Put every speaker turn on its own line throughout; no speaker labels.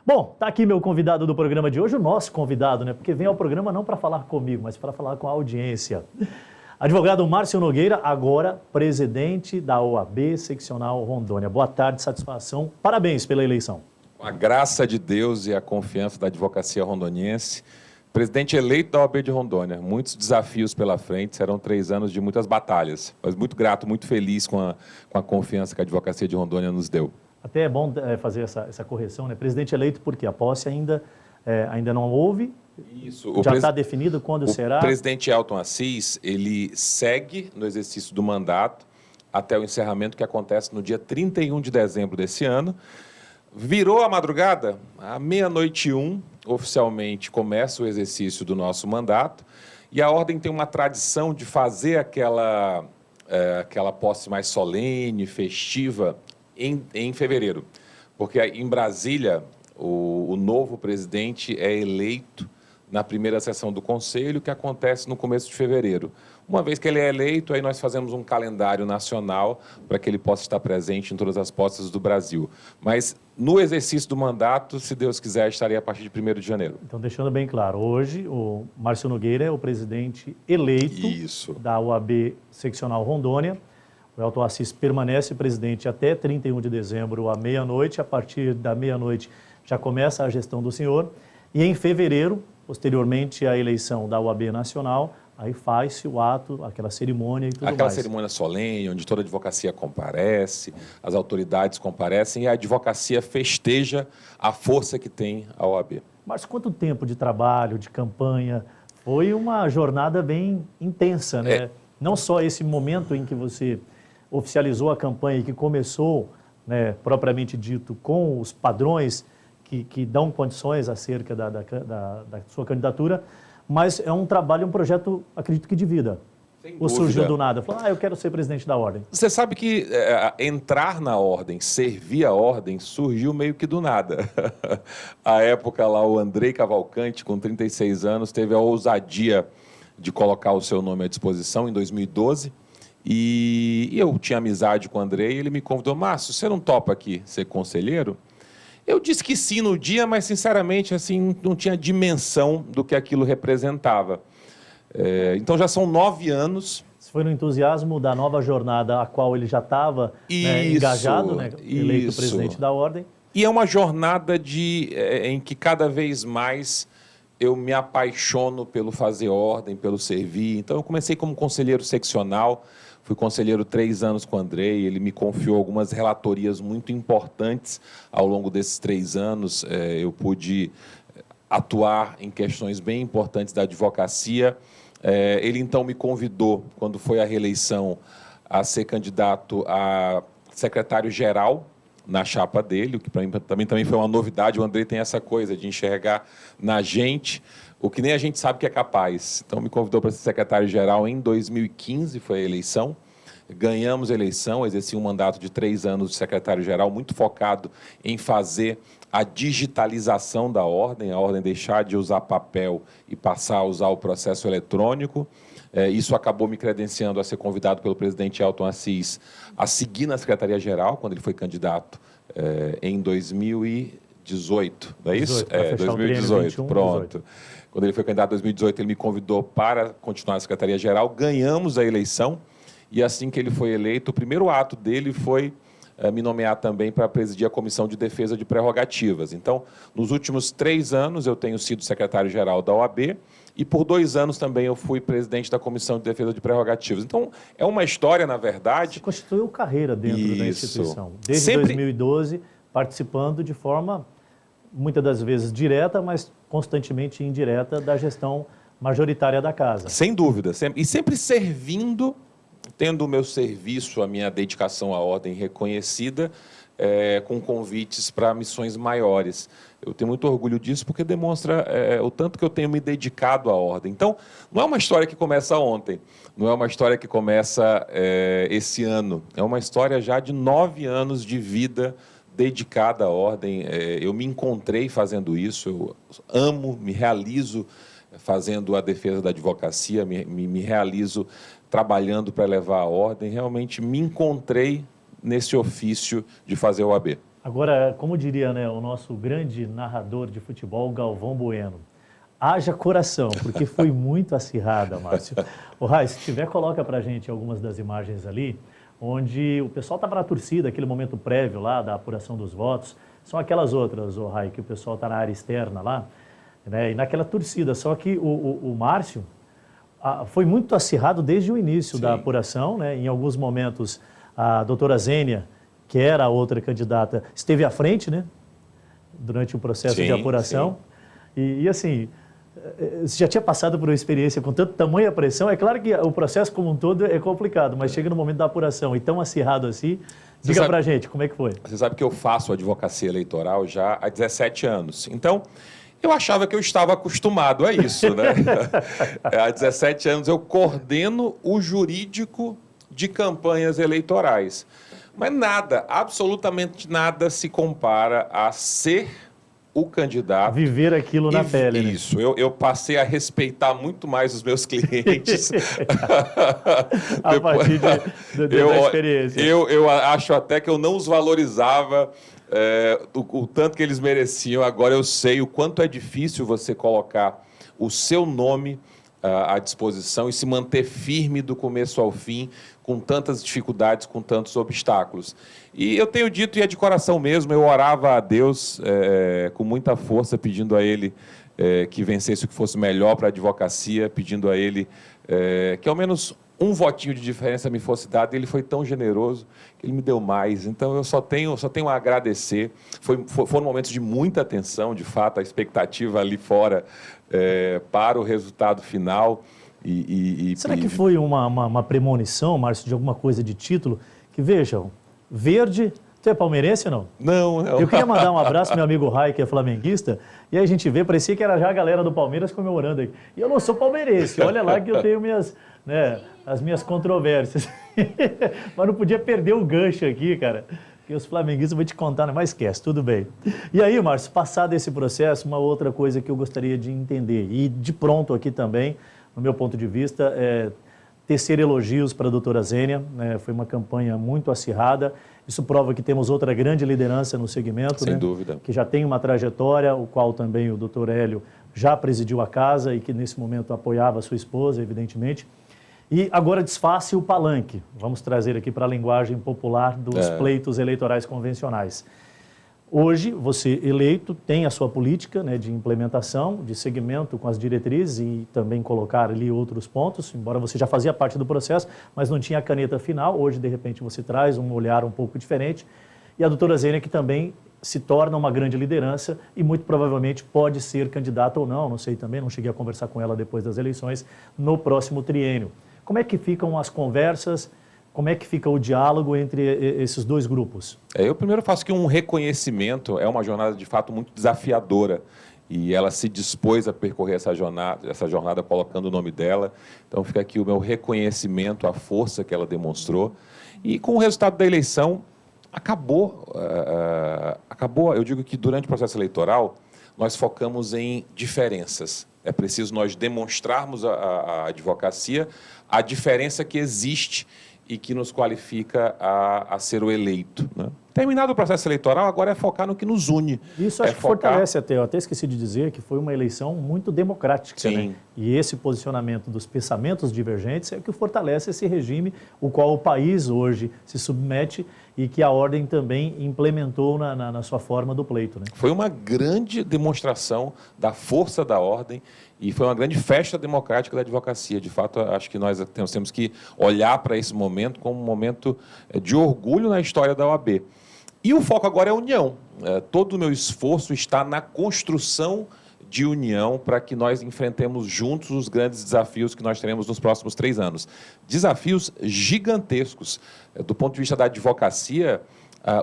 Bom, tá aqui meu convidado do programa de hoje, o nosso convidado, né? Porque vem ao programa não para falar comigo, mas para falar com a audiência. Advogado Márcio Nogueira, agora presidente da OAB Seccional Rondônia. Boa tarde, satisfação. Parabéns pela eleição.
Com a graça de Deus e a confiança da advocacia rondoniense, presidente eleito da OAB de Rondônia. Muitos desafios pela frente, serão 3 anos de muitas batalhas. Mas muito grato, muito feliz com a confiança que a advocacia de Rondônia nos deu.
Até é bom fazer essa correção, né? Presidente eleito porque a posse ainda não houve.
Isso.
Já está definido quando será?
O presidente Elton Assis, ele segue no exercício do mandato até o encerramento que acontece no dia 31 de dezembro desse ano. Virou a madrugada, à 00:01, oficialmente começa o exercício do nosso mandato, e a Ordem tem uma tradição de fazer aquela posse mais solene, festiva, em fevereiro. Porque em Brasília, o novo presidente é eleito na primeira sessão do Conselho, que acontece no começo de fevereiro. Uma vez que ele é eleito, aí nós fazemos um calendário nacional para que ele possa estar presente em todas as posses do Brasil. Mas no exercício do mandato, se Deus quiser, estaria a partir de 1º de janeiro.
Então, deixando bem claro, hoje o Márcio Nogueira é o presidente eleito da OAB Seccional Rondônia. O Elton Assis permanece presidente até 31 de dezembro, à meia-noite. A partir da meia-noite já começa a gestão do senhor. E em fevereiro, posteriormente à eleição da OAB Nacional, aí faz-se o ato, aquela cerimônia e tudo mais.
Aquela cerimônia solene, onde toda a advocacia comparece, as autoridades comparecem e a advocacia festeja a força que tem a OAB.
Mas quanto tempo de trabalho, de campanha? Foi uma jornada bem intensa, né? Não só esse momento em que você oficializou a campanha e que começou, né, propriamente dito, com os padrões que dão condições acerca da sua candidatura, mas é um trabalho, um projeto, acredito que de vida. Ou surgiu do nada? Falou, eu quero ser presidente da Ordem.
Você sabe que entrar na Ordem, servir a Ordem, surgiu meio que do nada. À época lá, o Andrei Cavalcante, com 36 anos, teve a ousadia de colocar o seu nome à disposição em 2012. E eu tinha amizade com o Andrei, ele me convidou, Márcio, você não topa aqui ser conselheiro? Eu disse que sim no dia, mas, sinceramente, assim, não tinha dimensão do que aquilo representava. Então, já são 9 anos.
Isso foi no entusiasmo da nova jornada, a qual ele já estava engajado, né, eleito presidente da Ordem.
E é uma jornada em que, cada vez mais, eu me apaixono pelo fazer ordem, pelo servir. Então, eu comecei como conselheiro seccional, fui conselheiro 3 anos com o Andrei, ele me confiou algumas relatorias muito importantes ao longo desses 3 anos. Eu pude atuar em questões bem importantes da advocacia. Ele, então, me convidou, quando foi a reeleição, a ser candidato a secretário-geral na chapa dele, o que para mim também foi uma novidade. O Andrei tem essa coisa de enxergar na gente o que nem a gente sabe que é capaz. Então, me convidou para ser secretário-geral em 2015, foi a eleição. Ganhamos a eleição, exerci um mandato de 3 anos de secretário-geral, muito focado em fazer a digitalização da Ordem, a Ordem deixar de usar papel e passar a usar o processo eletrônico. Isso acabou me credenciando a ser convidado pelo presidente Elton Assis a seguir na Secretaria-Geral, quando ele foi candidato em 2018, não é isso? 2018, pronto. Quando ele foi candidato em 2018, ele me convidou para continuar na Secretaria-Geral, ganhamos a eleição, e assim que ele foi eleito, o primeiro ato dele foi me nomear também para presidir a Comissão de Defesa de Prerrogativas. Então, nos últimos 3 anos, eu tenho sido secretário-geral da OAB, e por 2 anos também eu fui presidente da Comissão de Defesa de Prerrogativas. Então, é uma história, na verdade...
Você constituiu carreira dentro da instituição, desde 2012, participando de forma, muitas das vezes, direta, mas constantemente indireta, da gestão majoritária da casa.
Sem dúvida, e sempre servindo, tendo o meu serviço, a minha dedicação à Ordem reconhecida, com convites para missões maiores. Eu tenho muito orgulho disso porque demonstra o tanto que eu tenho me dedicado à Ordem. Então, não é uma história que começa ontem, não é uma história que começa esse ano, é uma história já de 9 anos de vida dedicada à Ordem. Eu me encontrei fazendo isso, eu amo, me realizo fazendo a defesa da advocacia, me realizo trabalhando para levar a Ordem, realmente me encontrei nesse ofício de fazer o OAB.
Agora, como diria, né, o nosso grande narrador de futebol, Galvão Bueno, haja coração, porque foi muito acirrada, Márcio. O Rai, se tiver, coloca pra gente algumas das imagens ali, onde o pessoal estava na torcida, aquele momento prévio lá da apuração dos votos. São aquelas outras, o Rai, que o pessoal está na área externa lá, né, e naquela torcida. Só que o Márcio foi muito acirrado desde o início da apuração, né? Em alguns momentos, a doutora Zênia, que era a outra candidata, esteve à frente, né? Durante o processo de apuração. E assim, você já tinha passado por uma experiência com tanto tamanha pressão. É claro que o processo como um todo é complicado, mas chega no momento da apuração e tão acirrado assim. Diga pra gente, como é que foi?
Você sabe que eu faço advocacia eleitoral já há 17 anos. Então, eu achava que eu estava acostumado a isso, né? Há 17 anos eu coordeno o jurídico de campanhas eleitorais. Mas nada, absolutamente nada se compara a ser o candidato.
Viver aquilo na pele. Né?
Isso, eu passei a respeitar muito mais os meus clientes.
A partir da experiência.
Eu acho até que eu não os valorizava o tanto que eles mereciam. Agora eu sei o quanto é difícil você colocar o seu nome à disposição e se manter firme do começo ao fim, com tantas dificuldades, com tantos obstáculos. E eu tenho dito, e é de coração mesmo, eu orava a Deus com muita força, pedindo a Ele que vencesse o que fosse melhor para a advocacia, pedindo a Ele que ao menos um votinho de diferença me fosse dado. Ele foi tão generoso que Ele me deu mais. Então, eu só tenho a agradecer. Foram momentos de muita tensão, de fato, a expectativa ali fora para o resultado final.
Será que foi uma premonição, Márcio, de alguma coisa de título? Que vejam, verde... Você é palmeirense ou não?
Não.
Eu queria mandar um abraço ao meu amigo Rai, que é flamenguista, e aí a gente vê, parecia que era já a galera do Palmeiras comemorando aí. E eu não sou palmeirense, olha lá que eu tenho as minhas controvérsias. Mas não podia perder o gancho aqui, cara, porque os flamenguistas, vou te contar, mas esquece, tudo bem. E aí, Márcio, passado esse processo, uma outra coisa que eu gostaria de entender, e de pronto aqui também, no meu ponto de vista, tecer elogios para a doutora Zênia, né? Foi uma campanha muito acirrada. Isso prova que temos outra grande liderança no segmento,
sem dúvida,
que já tem uma trajetória, o qual também o doutor Hélio já presidiu a casa e que nesse momento apoiava a sua esposa, evidentemente. E agora desface o palanque. Vamos trazer aqui para a linguagem popular dos pleitos eleitorais convencionais. Hoje, você eleito tem a sua política, né, de implementação, de segmento com as diretrizes e também colocar ali outros pontos, embora você já fazia parte do processo, mas não tinha a caneta final. Hoje, de repente, você traz um olhar um pouco diferente. E a doutora Zênia, que também se torna uma grande liderança e muito provavelmente pode ser candidata ou não sei também, não cheguei a conversar com ela depois das eleições, no próximo triênio. Como é que ficam as conversas? Como é que fica o diálogo entre esses dois grupos?
Eu primeiro faço aqui um reconhecimento. É uma jornada, de fato, muito desafiadora. E ela se dispôs a percorrer essa jornada colocando o nome dela. Então, fica aqui o meu reconhecimento à força que ela demonstrou. E com o resultado da eleição, acabou. Eu digo que durante o processo eleitoral, nós focamos em diferenças. É preciso nós demonstrarmos à advocacia a diferença que existe e que nos qualifica a ser o eleito. Né? Terminado o processo eleitoral, agora é focar no que nos une.
Isso acho que fortalece até. Eu até esqueci de dizer que foi uma eleição muito democrática.
Sim.
Né? E esse posicionamento dos pensamentos divergentes é o que fortalece esse regime, o qual o país hoje se submete e que a ordem também implementou na sua forma do pleito. Né?
Foi uma grande demonstração da força da ordem e foi uma grande festa democrática da advocacia. De fato, acho que nós temos que olhar para esse momento como um momento de orgulho na história da OAB. E o foco agora é a união. Todo o meu esforço está na construção de união para que nós enfrentemos juntos os grandes desafios que nós teremos nos próximos 3 anos. Desafios gigantescos. Do ponto de vista da advocacia,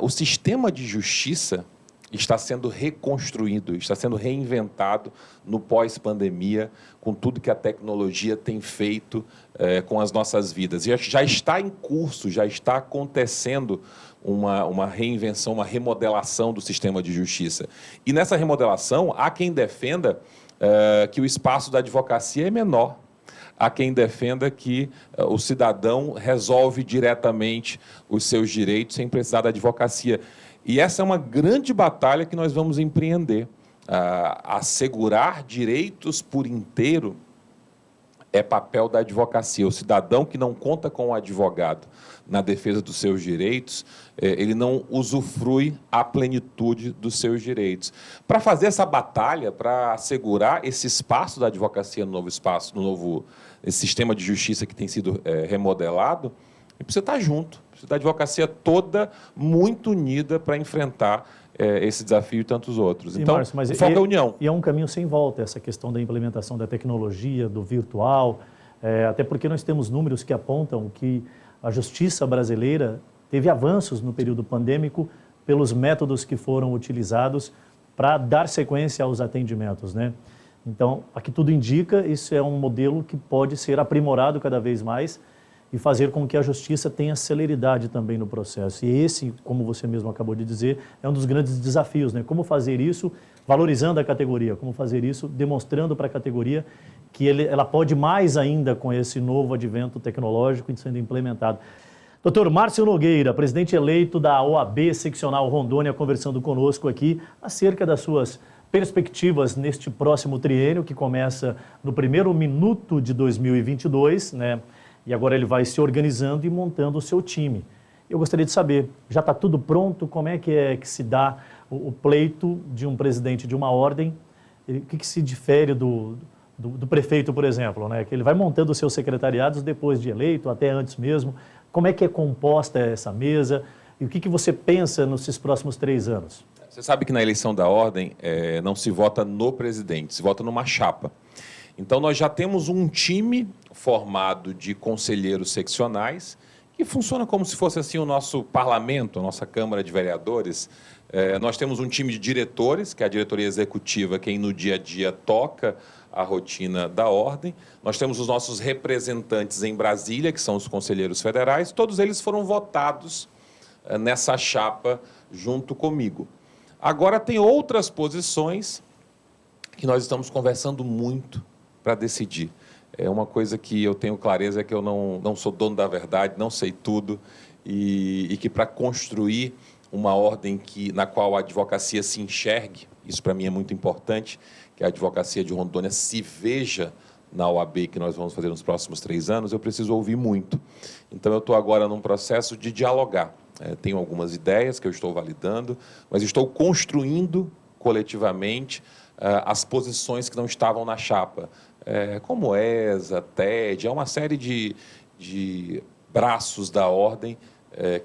o sistema de justiça está sendo reconstruído, está sendo reinventado no pós-pandemia, com tudo que a tecnologia tem feito com as nossas vidas. E já está em curso, já está acontecendo uma reinvenção, uma remodelação do sistema de justiça. E nessa remodelação, há quem defenda que o espaço da advocacia é menor. Há quem defenda que o cidadão resolve diretamente os seus direitos sem precisar da advocacia. E essa é uma grande batalha que nós vamos empreender. Assegurar direitos por inteiro é papel da advocacia. O cidadão que não conta com o advogado na defesa dos seus direitos, ele não usufrui a plenitude dos seus direitos. Para fazer essa batalha, para assegurar esse espaço da advocacia no novo espaço, esse sistema de justiça que tem sido remodelado, a gente precisa estar junto, precisa da advocacia toda muito unida para enfrentar esse desafio e tantos outros.
Sim,
então,
Márcio, mas
o foco é a união.
E é um caminho sem volta essa questão da implementação da tecnologia, do virtual, até porque nós temos números que apontam que a justiça brasileira teve avanços no período pandêmico pelos métodos que foram utilizados para dar sequência aos atendimentos, né? Então, aqui tudo indica, isso é um modelo que pode ser aprimorado cada vez mais e fazer com que a justiça tenha celeridade também no processo. E esse, como você mesmo acabou de dizer, é um dos grandes desafios, né? Como fazer isso valorizando a categoria, como fazer isso demonstrando para a categoria que ela pode mais ainda com esse novo advento tecnológico sendo implementado. Dr. Márcio Nogueira, presidente eleito da OAB Seccional Rondônia, conversando conosco aqui acerca das suas perspectivas neste próximo triênio, que começa no primeiro minuto de 2022, né? E agora ele vai se organizando e montando o seu time. Eu gostaria de saber, já está tudo pronto? Como é que se dá o pleito de um presidente de uma ordem? O que se difere do prefeito, por exemplo, né? Que ele vai montando os seus secretariados depois de eleito, até antes mesmo. Como é composta essa mesa? E o que você pensa nesses próximos 3 anos?
Você sabe que na eleição da ordem não se vota no presidente, se vota numa chapa. Então, nós já temos um time formado de conselheiros seccionais que funciona como se fosse assim o nosso parlamento, a nossa Câmara de Vereadores. Nós temos um time de diretores, que é a diretoria executiva, quem no dia a dia toca a rotina da ordem. Nós temos os nossos representantes em Brasília, que são os conselheiros federais. Todos eles foram votados nessa chapa junto comigo. Agora, tem outras posições que nós estamos conversando muito para decidir. É uma coisa que eu tenho clareza, é que eu não sou dono da verdade, não sei tudo, e que para construir uma ordem na qual a advocacia se enxergue, isso para mim é muito importante, que a advocacia de Rondônia se veja na OAB que nós vamos fazer nos próximos 3 anos, eu preciso ouvir muito. Então, eu estou agora num processo de dialogar. Tenho algumas ideias que eu estou validando, mas estou construindo coletivamente as posições que não estavam na chapa, como ESA, TED, há uma série de braços da ordem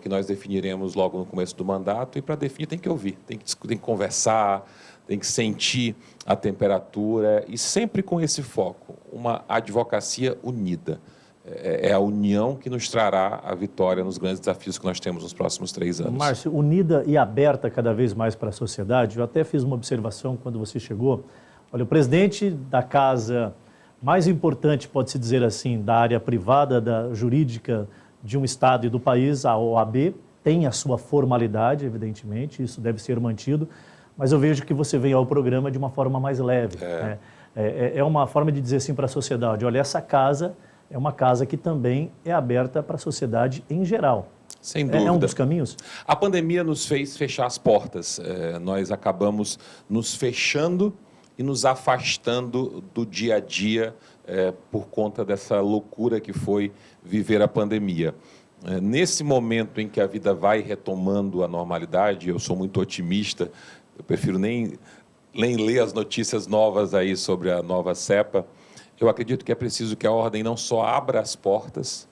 que nós definiremos logo no começo do mandato, e para definir tem que ouvir, tem que conversar, tem que sentir a temperatura, e sempre com esse foco, uma advocacia unida. É a união que nos trará a vitória nos grandes desafios que nós temos nos próximos 3 anos.
Márcio, unida e aberta cada vez mais para a sociedade, eu até fiz uma observação quando você chegou. Olha, o presidente da casa mais importante, pode-se dizer assim, da área privada, da jurídica de um estado e do país, a OAB, tem a sua formalidade, evidentemente, isso deve ser mantido, mas eu vejo que você vem ao programa de uma forma mais leve. Né? É uma forma de dizer assim para a sociedade, olha, essa casa é uma casa que também é aberta para a sociedade em geral.
Sem dúvida.
É um dos caminhos?
A pandemia nos fez fechar as portas. Nós acabamos nos fechando e nos afastando do dia a dia por conta dessa loucura que foi viver a pandemia. Nesse momento em que a vida vai retomando a normalidade, eu sou muito otimista, eu prefiro nem ler as notícias novas aí sobre a nova cepa. Eu acredito que é preciso que a ordem não só abra as portas,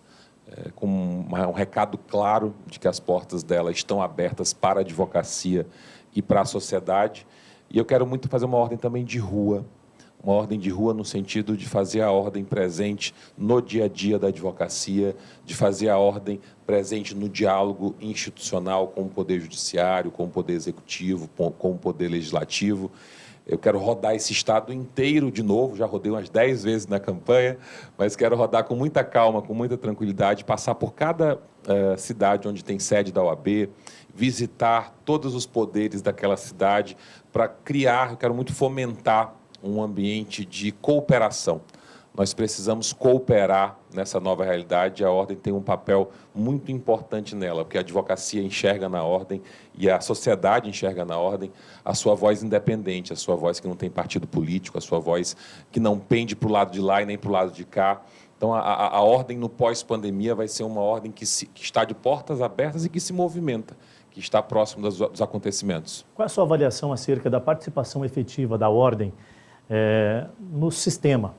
com um recado claro de que as portas dela estão abertas para a advocacia e para a sociedade. E eu quero muito fazer uma ordem também de rua, uma ordem de rua no sentido de fazer a ordem presente no dia a dia da advocacia, de fazer a ordem presente no diálogo institucional com o Poder Judiciário, com o Poder Executivo, com o Poder Legislativo. Eu quero rodar esse estado inteiro de novo, já rodei umas 10 vezes na campanha, mas quero rodar com muita calma, com muita tranquilidade, passar por cada cidade onde tem sede da OAB, visitar todos os poderes daquela cidade para criar, eu quero muito fomentar um ambiente de cooperação, nós precisamos cooperar nessa nova realidade. A ordem tem um papel muito importante nela, porque a advocacia enxerga na ordem e a sociedade enxerga na ordem a sua voz independente, a sua voz que não tem partido político, a sua voz que não pende para o lado de lá e nem para o lado de cá. Então, a ordem no pós-pandemia vai ser uma ordem que está de portas abertas e que se movimenta, que está próximo dos acontecimentos.
Qual é a sua avaliação acerca da participação efetiva da ordem no sistema?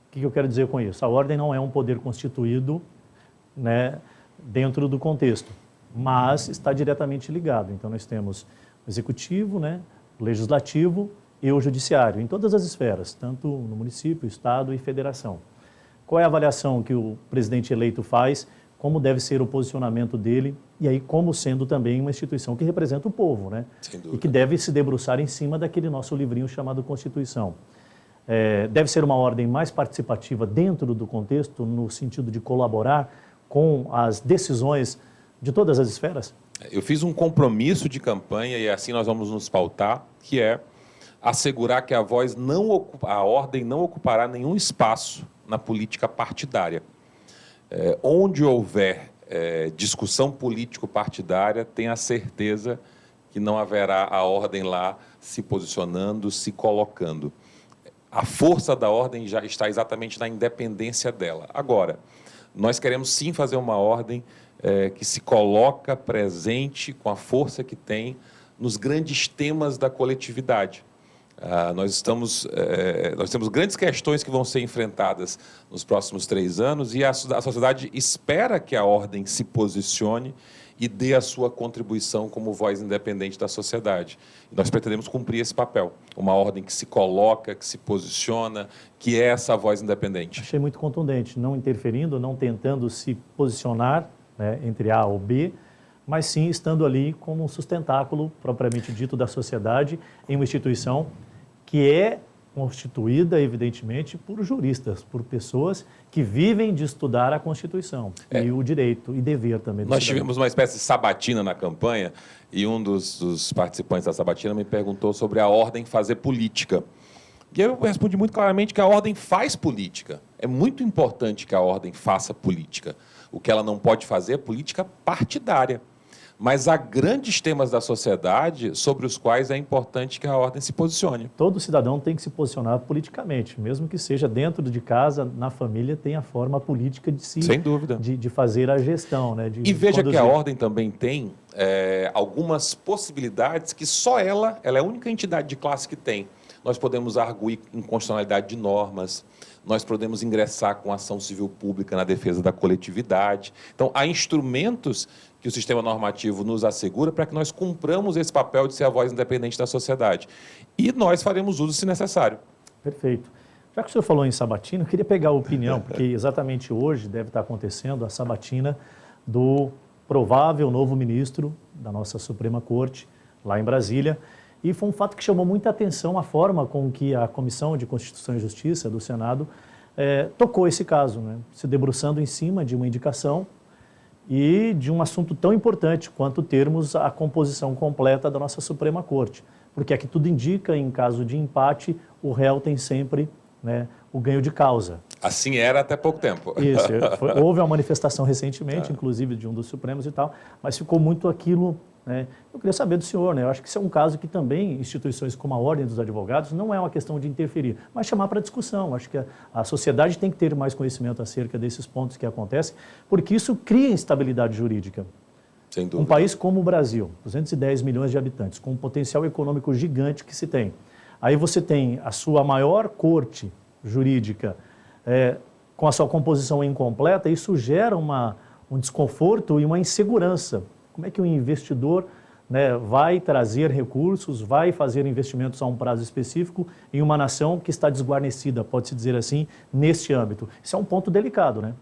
O que eu quero dizer com isso? A ordem não é um poder constituído, né, dentro do contexto, mas está diretamente ligado. Então, nós temos o executivo, né, o legislativo e o judiciário, em todas as esferas, tanto no município, estado e federação. Qual é a avaliação que o presidente eleito faz? Como deve ser o posicionamento dele? E aí, como sendo também uma instituição que representa o povo, né?
Sem dúvida.
E que deve se debruçar em cima daquele nosso livrinho chamado Constituição. Deve ser uma ordem mais participativa dentro do contexto, no sentido de colaborar com as decisões de todas as esferas?
Eu fiz um compromisso de campanha, e assim nós vamos nos pautar, que é assegurar que a ordem não ocupará nenhum espaço na política partidária. Onde houver discussão político-partidária, tenha a certeza que não haverá a ordem lá se posicionando, se colocando. A força da ordem já está exatamente na independência dela. Agora, nós queremos sim fazer uma ordem que se coloca presente com a força que tem nos grandes temas da coletividade. Nós temos grandes questões que vão ser enfrentadas nos próximos 3 anos e a sociedade espera que a ordem se posicione e dê a sua contribuição como voz independente da sociedade. E nós pretendemos cumprir esse papel, uma ordem que se coloca, que se posiciona, que é essa voz independente.
Achei muito contundente, não interferindo, não tentando se posicionar, né, entre A ou B, mas sim estando ali como um sustentáculo, propriamente dito, da sociedade, em uma instituição que é constituída, evidentemente, por juristas, por pessoas que vivem de estudar a Constituição e o direito e dever também do
Nós
cidadão.
tivemos uma espécie de sabatina na campanha e um dos participantes da sabatina me perguntou sobre a ordem fazer política. E eu respondi muito claramente que a ordem faz política. É muito importante que a ordem faça política. O que ela não pode fazer é política partidária. Mas há grandes temas da sociedade sobre os quais é importante que a ordem se posicione.
Todo cidadão tem que se posicionar politicamente, mesmo que seja dentro de casa, na família, tem a forma política de se...
Sem dúvida.
De fazer a gestão, né?
E veja
conduzir.
que a ordem também tem algumas possibilidades que só ela é a única entidade de classe que tem. Nós podemos arguir inconstitucionalidade de normas, nós podemos ingressar com ação civil pública na defesa da coletividade. Então, há instrumentos que o sistema normativo nos assegura para que nós cumpramos esse papel de ser a voz independente da sociedade. E nós faremos uso se necessário.
Perfeito. Já que o senhor falou em sabatina, eu queria pegar a opinião, porque exatamente hoje deve estar acontecendo a sabatina do provável novo ministro da nossa Suprema Corte, lá em Brasília. E foi um fato que chamou muita atenção a forma com que a Comissão de Constituição e Justiça do Senado tocou esse caso, né? Se debruçando em cima de uma indicação e de um assunto tão importante quanto termos a composição completa da nossa Suprema Corte. Porque aqui tudo indica, em caso de empate, o réu tem sempre, né, o ganho de causa.
Assim era até pouco tempo.
Isso, houve uma manifestação recentemente, inclusive de um dos Supremos e tal, mas ficou muito aquilo, né? Eu queria saber do senhor, né? Eu acho que isso é um caso que também instituições como a Ordem dos Advogados não é uma questão de interferir, mas chamar para discussão. Acho que a sociedade tem que ter mais conhecimento acerca desses pontos que acontecem, porque isso cria instabilidade jurídica.
Sem dúvida.
Um país como o Brasil, 210 milhões de habitantes, com um potencial econômico gigante que se tem. Aí você tem a sua maior corte jurídica com a sua composição incompleta, isso gera um desconforto e uma insegurança. Como é que o investidor, né, vai trazer recursos, vai fazer investimentos a um prazo específico em uma nação que está desguarnecida, pode-se dizer assim, neste âmbito? Isso é um ponto delicado, né?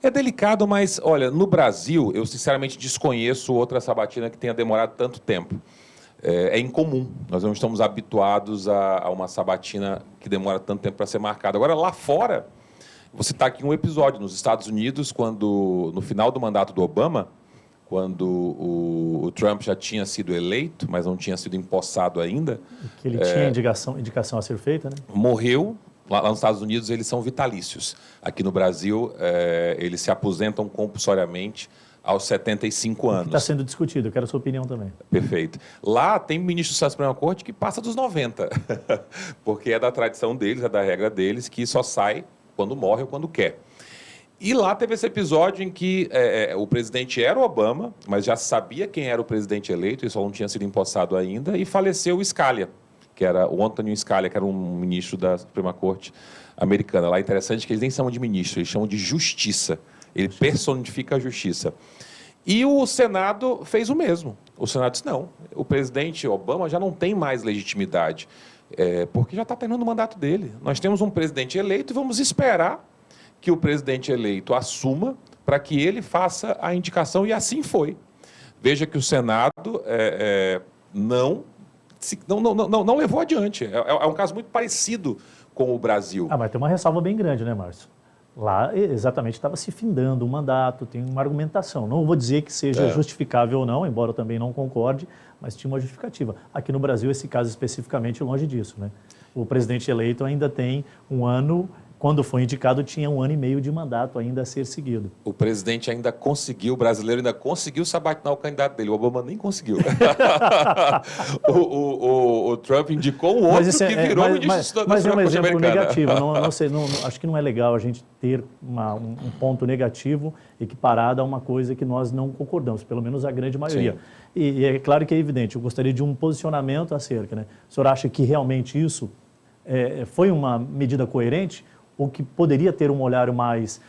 É delicado, mas, olha, no Brasil, eu sinceramente desconheço outra sabatina que tenha demorado tanto tempo. É incomum, nós não estamos habituados a uma sabatina que demora tanto tempo para ser marcada. Agora, lá fora, vou citar aqui um episódio nos Estados Unidos, quando, no final do mandato do Obama, quando o Trump já tinha sido eleito, mas não tinha sido empossado ainda.
Que ele tinha indicação a ser feita, né?
Morreu Lá nos Estados Unidos, eles são vitalícios. Aqui no Brasil, eles se aposentam compulsoriamente aos 75 anos.
Está sendo discutido, eu quero a sua opinião também.
Perfeito. Lá tem ministro da Suprema Corte que passa dos 90, porque é da tradição deles, é da regra deles, que só sai quando morre ou quando quer. E lá teve esse episódio em que o presidente era o Obama, mas já sabia quem era o presidente eleito, e só não tinha sido empossado ainda, e faleceu o Scalia, que era o Antonin Scalia, que era um ministro da Suprema Corte americana. Lá é interessante que eles nem chamam de ministro, eles chamam de justiça. Ele personifica a justiça. E o Senado fez o mesmo. O Senado disse, não, o presidente Obama já não tem mais legitimidade, porque já está terminando o mandato dele. Nós temos um presidente eleito e vamos esperar que o presidente eleito assuma para que ele faça a indicação, e assim foi. Veja que o Senado não levou adiante. É um caso muito parecido com o Brasil.
Mas tem uma ressalva bem grande, né, Márcio? Lá, exatamente, estava se findando o mandato, tem uma argumentação. Não vou dizer que seja justificável ou não, embora eu também não concorde, mas tinha uma justificativa. Aqui no Brasil, esse caso especificamente, longe disso, né? O presidente eleito ainda tem um ano, quando foi indicado, tinha 1 ano e meio de mandato ainda a ser seguido.
O presidente ainda conseguiu, o brasileiro ainda conseguiu sabatinar o candidato dele. O Obama nem conseguiu. o Trump indicou um outro que virou ministro da Suprema Corte americana.
Mas é um exemplo negativo. Acho que não é legal a gente ter um ponto negativo equiparado a uma coisa que nós não concordamos, pelo menos a grande maioria. E é claro que é evidente, eu gostaria de um posicionamento acerca, né? O senhor acha que realmente isso foi uma medida coerente? Ou que poderia ter um olhar mais...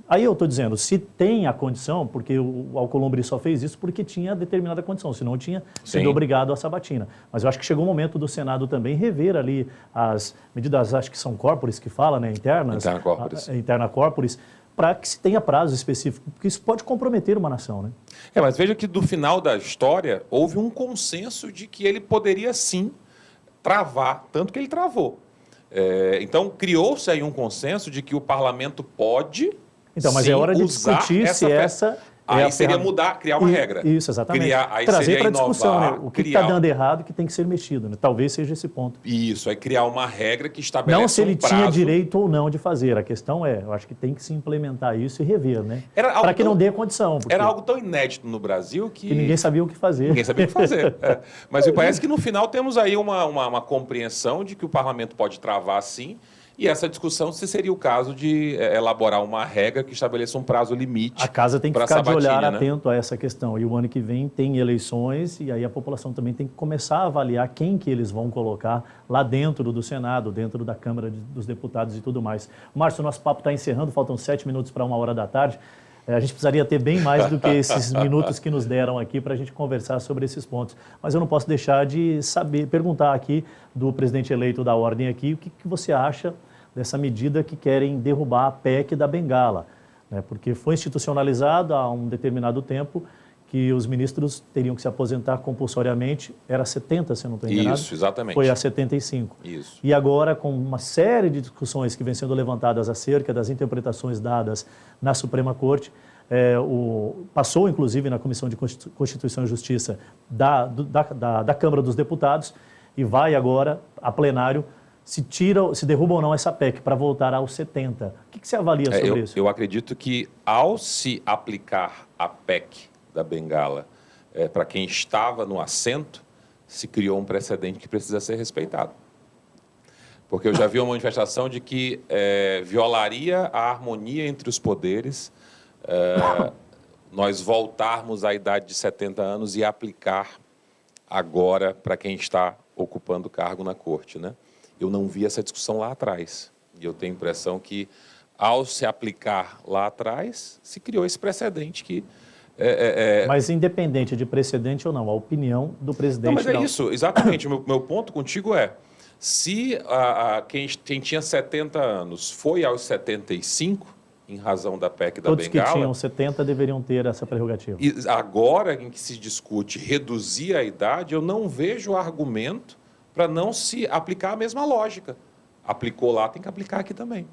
Aí eu estou dizendo, se tem a condição, porque o Alcolumbre só fez isso porque tinha determinada condição, senão tinha sido obrigado à sabatina. Mas eu acho que chegou o momento do Senado também rever ali as medidas, acho que são corporis que fala, né, internas.
Interna corporis.
Interna corporis, para que se tenha prazo específico, porque isso pode comprometer uma nação, né?
Mas veja que do final da história, houve um consenso de que ele poderia sim travar, tanto que ele travou. Então, criou-se aí um consenso de que o parlamento pode.
Então, mas é hora de discutir se essa.
Aí seria criar uma regra.
Isso, exatamente. Trazer para a discussão, né? O que está dando errado que tem que ser mexido, né? Talvez seja esse ponto.
Isso, aí criar uma regra que estabelece
não se ele
um prazo.
Tinha direito ou não de fazer. A questão eu acho que tem que se implementar isso e rever, né? Para que não dê condição.
Era algo tão inédito no Brasil que
ninguém sabia o que fazer.
Ninguém sabia o que fazer. Mas me parece que no final temos aí uma compreensão de que o parlamento pode travar sim. E essa discussão se seria o caso de elaborar uma regra que estabeleça um prazo limite.
A casa tem que ficar de olhar atento a essa questão. E o ano que vem tem eleições e aí a população também tem que começar a avaliar quem que eles vão colocar lá dentro do Senado, dentro da Câmara dos Deputados e tudo mais. Márcio, nosso papo está encerrando, faltam 7 minutos para 13h. A gente precisaria ter bem mais do que esses minutos que nos deram aqui para a gente conversar sobre esses pontos. Mas eu não posso deixar de perguntar aqui do presidente eleito da Ordem aqui, o que você acha dessa medida que querem derrubar a PEC da Bengala, né? Porque foi institucionalizado há um determinado tempo que os ministros teriam que se aposentar compulsoriamente, era 70, se eu não estou enganado.
Isso, exatamente.
Foi a 75.
Isso.
E agora, com uma série de discussões que vêm sendo levantadas acerca das interpretações dadas na Suprema Corte, passou, inclusive, na Comissão de Constituição e Justiça da Câmara dos Deputados e vai agora a plenário se derruba ou não essa PEC para voltar aos 70. O que você avalia sobre isso?
Eu acredito que, ao se aplicar a PEC da Bengala para quem estava no assento, se criou um precedente que precisa ser respeitado. Porque eu já vi uma manifestação de que violaria a harmonia entre os poderes nós voltarmos à idade de 70 anos e aplicar agora para quem está ocupando cargo na corte, né? Eu não vi essa discussão lá atrás. E eu tenho a impressão que, ao se aplicar lá atrás, se criou esse precedente que...
Mas independente de precedente ou não, a opinião do presidente...
Não, mas é isso, exatamente. O meu ponto contigo se quem tinha 70 anos foi aos 75, em razão da PEC da Bengala...
Todos que tinham 70 deveriam ter essa prerrogativa.
E agora, em que se discute reduzir a idade, eu não vejo argumento para não se aplicar a mesma lógica. Aplicou lá, tem que aplicar aqui também.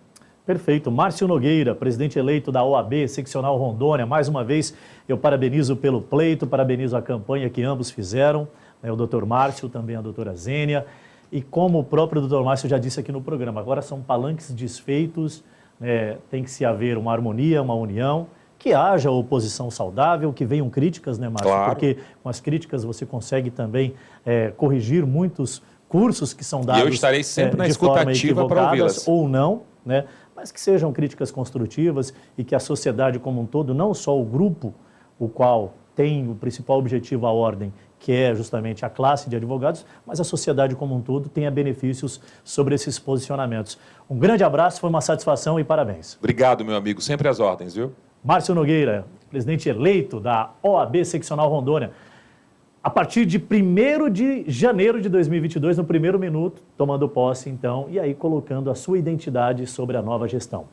Perfeito. Márcio Nogueira, presidente eleito da OAB, Seccional Rondônia. Mais uma vez, eu parabenizo pelo pleito, parabenizo a campanha que ambos fizeram, né, o doutor Márcio, também a doutora Zênia. E como o próprio doutor Márcio já disse aqui no programa, agora são palanques desfeitos, né, tem que se haver uma harmonia, uma união, que haja oposição saudável, que venham críticas, né, Márcio?
Claro.
Porque com as críticas você consegue também corrigir muitos cursos que são dados
eu estarei sempre na
de forma
escutativa para
equivocadas
ouvi-las.
ou não, né? Mas que sejam críticas construtivas e que a sociedade como um todo, não só o grupo, o qual tem o principal objetivo, a ordem, que é justamente a classe de advogados, mas a sociedade como um todo tenha benefícios sobre esses posicionamentos. Um grande abraço, foi uma satisfação e parabéns.
Obrigado, meu amigo. Sempre às ordens, viu?
Márcio Nogueira, presidente eleito da OAB Seccional Rondônia. A partir de 1º de janeiro de 2022, no primeiro minuto, tomando posse, então, e aí colocando a sua identidade sobre a nova gestão.